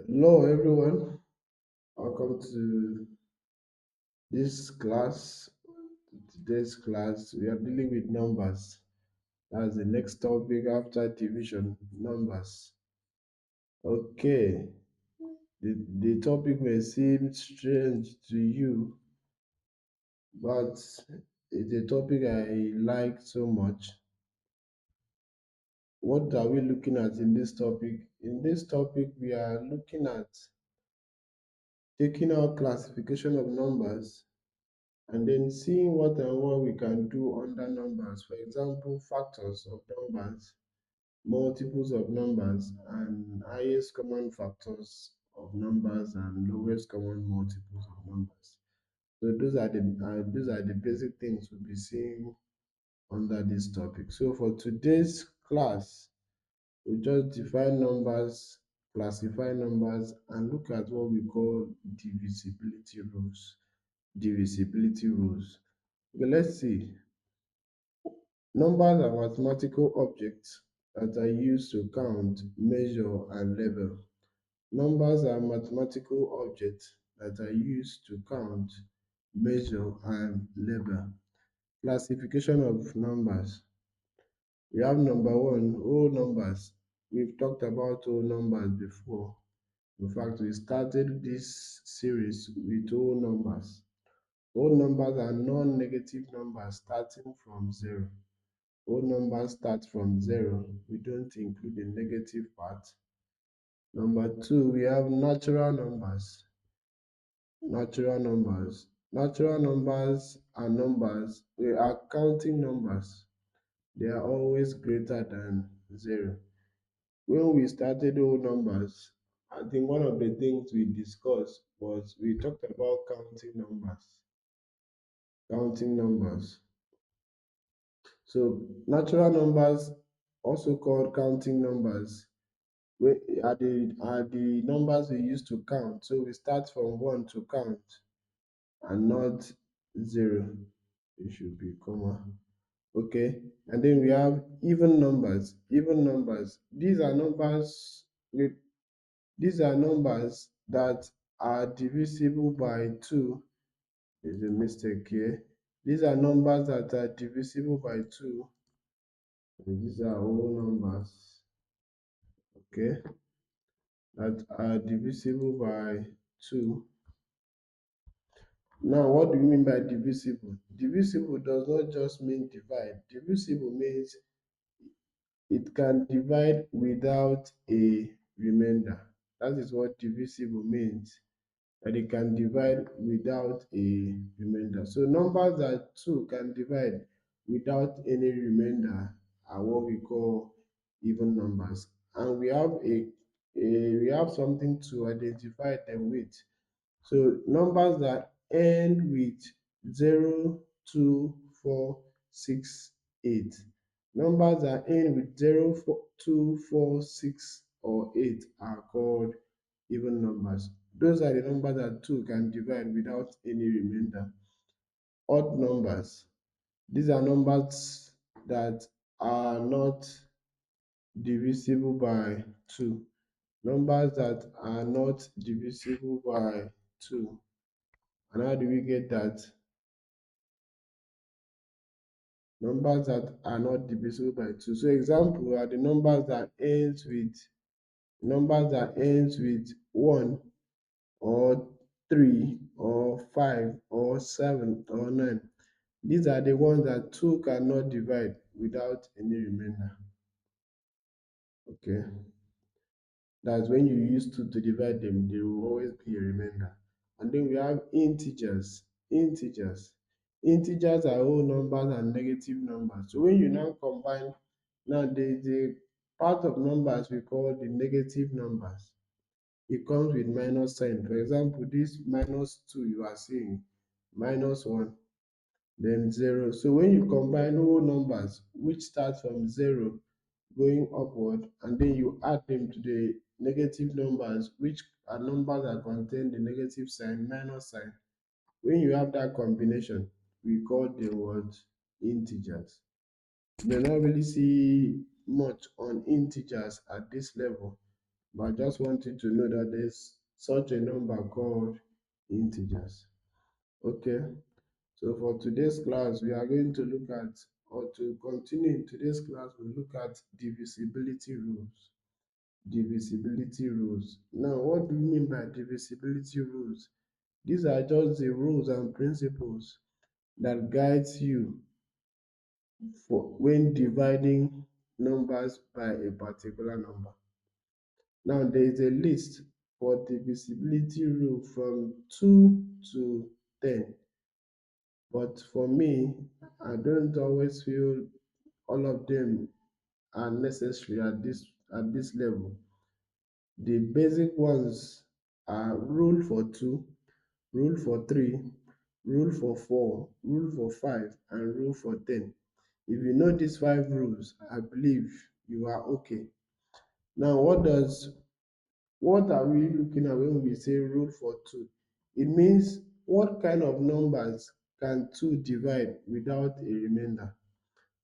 Hello, everyone. Welcome to this class. Today's class, we are dealing with numbers. That's the next topic after division numbers. Okay, the topic may seem strange to you, but it's a topic I like so much. What are we looking at in this topic? In this topic, we are looking at taking out classification of numbers and then seeing what and what we can do under numbers. For example, factors of numbers, multiples of numbers, and highest common factors of numbers and lowest common multiples of numbers. So those are the basic things we'll be seeing under this topic. So for today's class, we just define numbers, classify numbers, and look at what we call divisibility rules. Divisibility rules. Okay, let's see. Numbers are mathematical objects that are used to count, measure, and label. Numbers are mathematical objects that are used to count, measure, and label. Classification of numbers. We have number one, whole numbers. We've talked about whole numbers before. In fact, we started this series with whole numbers. Whole numbers are non-negative numbers starting from zero. Whole numbers start from zero. We don't include the negative part. Number two, we have natural numbers. Natural numbers. Natural numbers are numbers. They are counting numbers. They are always greater than zero. When we started whole numbers, I think one of the things we discussed was we talked about counting numbers. Counting numbers. So natural numbers, also called counting numbers, are the numbers we use to count. So we start from one to count and not zero. It should be comma. Okay. And then we have even numbers. Even numbers. These are numbers that are divisible by two. There's a mistake here. These are numbers that are divisible by two. And these are whole numbers. Okay. That are divisible by two. Now, what do you mean by divisible? Divisible does not just mean divide. Divisible means it can divide without a remainder. That is what divisible means, that it can divide without a remainder. So numbers that two can divide without any remainder are what we call even numbers. And we have something to identify them with. So numbers that end with 0, 2, 4, 6, 8. Numbers that end with 0, 4, 2, 4, 6, or 8 are called even numbers. Those are the numbers that 2 can divide without any remainder. Odd numbers. These are numbers that are not divisible by 2. Numbers that are not divisible by 2. And how do we get that? Numbers that are not divisible by 2. So example are the numbers that ends with 1 or 3 or 5 or 7 or 9. These are the ones that 2 cannot divide without any remainder. Okay. That's when you use 2 to divide them, there will always be a remainder. And then we have integers. Integers. Integers are whole numbers and negative numbers. So when you now combine, now the part of numbers we call the negative numbers. It comes with minus sign. For example, this -2 you are seeing, -1, then 0. So when you combine whole numbers which start from 0 going upward, and then you add them to the negative numbers, which are numbers that contain the negative sign, minus sign. When you have that combination, we call them what? Integers. You may not really see much on integers at this level, But I just want you to know that there's such a number called integers. Okay. So for today's class, we are going to look at, or to continue in today's class, we look at divisibility rules. Divisibility rules. Now, what do we mean by divisibility rules? These are just the rules and principles that guides you for when dividing numbers by a particular number. Now, there is a list for divisibility rule from 2 to 10. But for me, I don't always feel all of them are necessary at this level. The basic ones are rule for 2, rule for 3, rule for 4, rule for 5, and rule for 10. If you know these 5 rules, I believe you are okay. Now, what are we looking at when we say rule for 2? It means what kind of numbers can 2 divide without a remainder?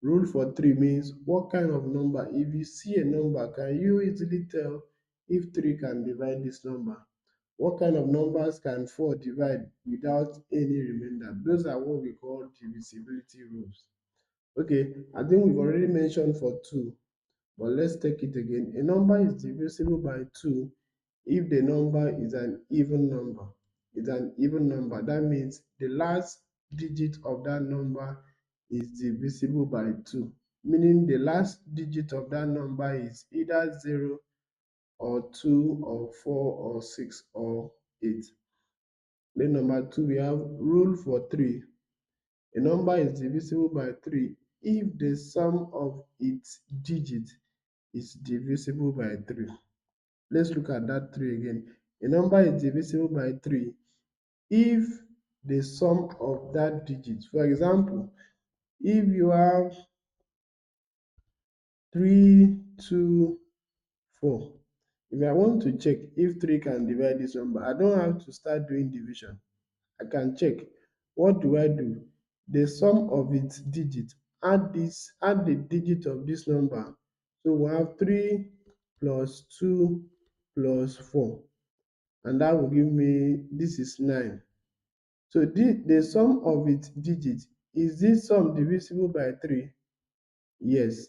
Rule for 3 means what kind of number, if you see a number, can you easily tell if 3 can divide this number? What kind of numbers can 4 divide without any remainder? Those are what we call divisibility rules. Okay, I think we've already mentioned for 2, but let's take it again. A number is divisible by 2 if the number is an even number. It's an even number. That means the last digit of that number is divisible by 2, meaning the last digit of that number is either 0 or 2 or 4 or 6 or 8. Then number 2, we have rule for 3. A number is divisible by 3 if the sum of its digits is divisible by 3. Let's look at that 3 again. A number is divisible by 3 if the sum of that digit, for example, if you have 3, 2, 4, if I want to check if 3 can divide this number, I don't have to start doing division. I can check. What do I do? The sum of its digits, add the digit of this number. So we have 3 plus 2 plus 4, and that will give me, this is 9. So the sum of its digits, is this sum divisible by 3? Yes.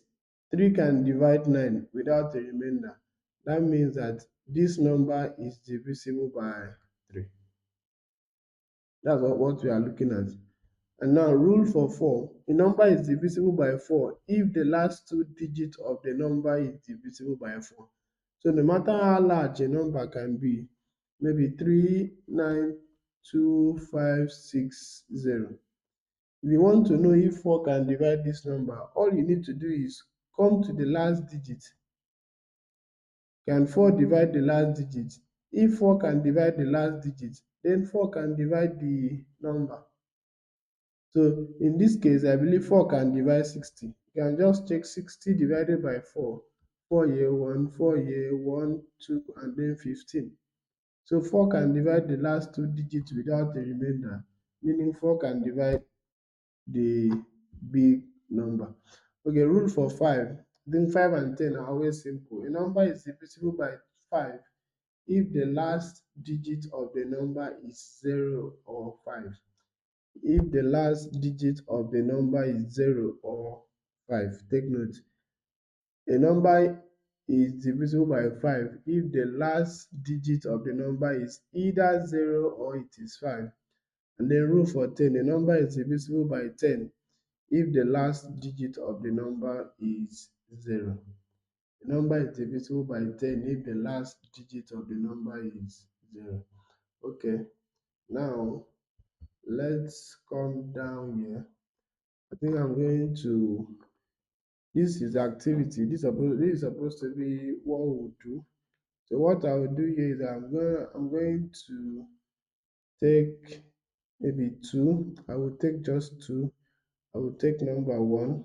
3 can divide 9 without a remainder. That means that this number is divisible by 3. That's what we are looking at. And now rule for 4. A number is divisible by 4 if the last 2 digits of the number is divisible by 4. So no matter how large a number can be, maybe 3, 9, 2, 5, 6, 0. If you want to know if 4 can divide this number, all you need to do is come to the last digit. Can 4 divide the last digit? If 4 can divide the last digit, then 4 can divide the number. So in this case, I believe 4 can divide 60. You can just check 60 divided by 4. 4 here, 1, 4 here, 1, 2, and then 15. So 4 can divide the last 2 digits without a remainder, meaning 4 can divide the big number. Okay, rule for 5. Then 5 and 10 are always simple. A number is divisible by 5 if the last digit of the number is 0 or 5. If the last digit of the number is 0 or 5. Take note. A number is divisible by 5 if the last digit of the number is either 0 or it is 5. And then rule for 10. A number is divisible by 10 if the last digit of the number is 0. A number is divisible by 10 if the last digit of the number is 0. Okay, now let's come down here. I think I'm going to, this is activity. This is supposed to be what we'll do. So what I will do here is I'm going to take maybe 2. I will take just 2. I will take number 1.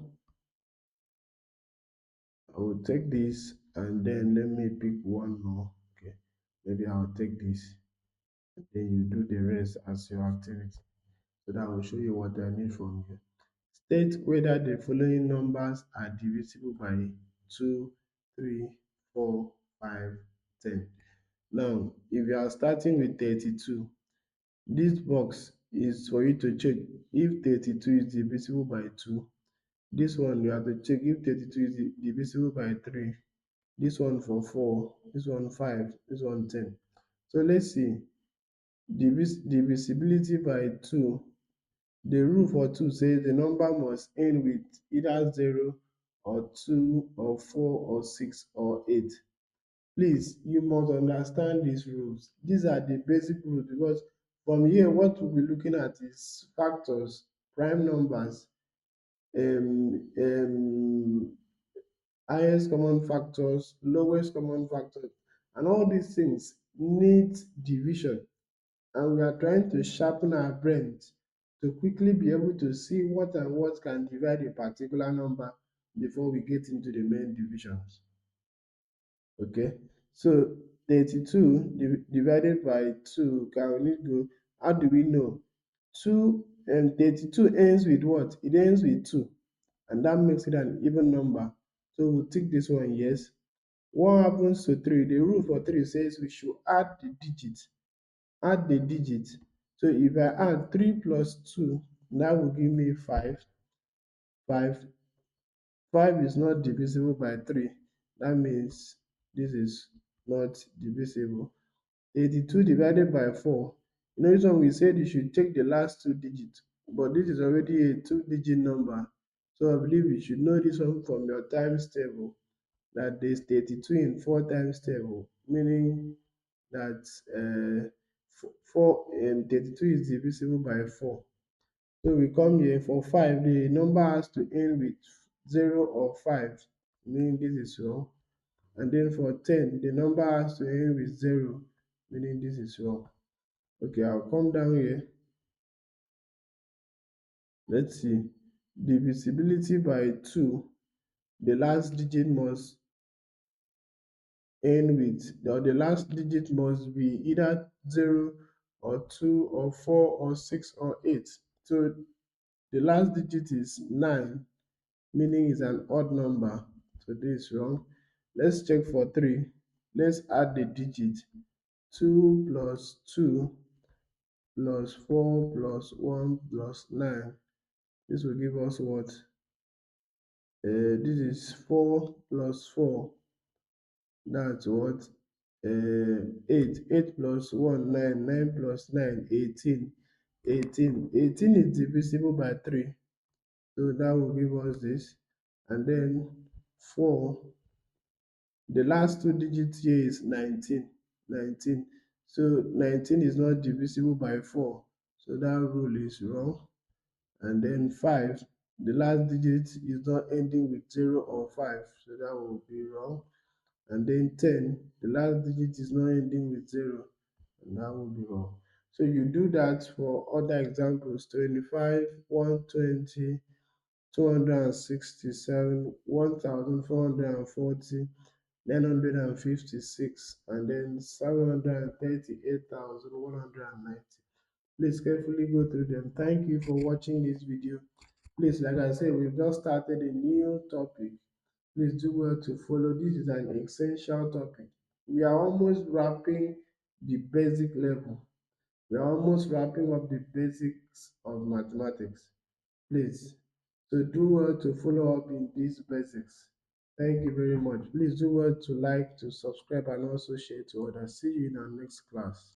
I will take this, and then let me pick one more. Okay, maybe I'll take this. Then you do the rest as your activity. So that will show you what I need from you. State whether the following numbers are divisible by 2, 3, 4, 5, 10. Now, if you are starting with 32, this box is for you to check if 32 is divisible by 2. This one you have to check if 32 is divisible by 3. This one for 4, this one 5, this one 10. So let's see. Divisibility by 2. The rule for 2 says the number must end with either 0 or 2 or 4 or 6 or 8. Please, you must understand these rules. These are the basic rules because from here, what we'll be looking at is factors, prime numbers, highest common factors, lowest common factors, and all these things need division. And we are trying to sharpen our brains to quickly be able to see what and what can divide a particular number before we get into the main divisions. Okay, so 32 divided by 2 can only go, how do we know? 2 and 32 ends with what? It ends with 2, and that makes it an even number. So we'll tick this one, yes. What happens to 3? The rule for 3 says we should add the digits. Add the digits. So if I add 3 plus 2, that will give me 5. 5. 5 is not divisible by 3. That means this is not divisible. 82 divided by 4. You know, this one we said you should take the last two digits, but this is already a two-digit number. So I believe you should know this one from your times table, that there's 32 in 4 times table, meaning that 32 is divisible by 4. So we come here for 5, the number has to end with 0 or 5, meaning this is wrong. And then for 10, the number has to end with 0, meaning this is wrong. Okay, I'll come down here. Let's see. Divisibility by 2, the last digit must end with, or the last digit must be either 0 or 2 or 4 or 6 or 8. So the last digit is 9, meaning it's an odd number. So this is wrong. Let's check for 3. Let's add the digit. 2 plus 2 plus 4 plus 1 plus 9. This will give us what? This is 4 plus 4. That's what? 8. 8 plus 1, 9. 9 plus 9, 18. 18. 18 is divisible by 3. So that will give us this. And then 4. The last two digits here is 19. 19. So 19 is not divisible by 4. So that rule is wrong. And then 5, the last digit is not ending with 0 or 5. So that will be wrong. And then 10, the last digit is not ending with 0. And that will be wrong. So you do that for other examples: 25, 120, 267, 1440, 956, and then 738,190. Please carefully go through them. Thank you for watching this video. Please, like I said, we've just started a new topic. Please do well to follow. This is an essential topic. We are almost wrapping the basic level. We are almost wrapping up the basics of mathematics. Please, so do well to follow up in these basics. Thank you very much. Please do well to like, to subscribe, and also share to others. See you in our next class.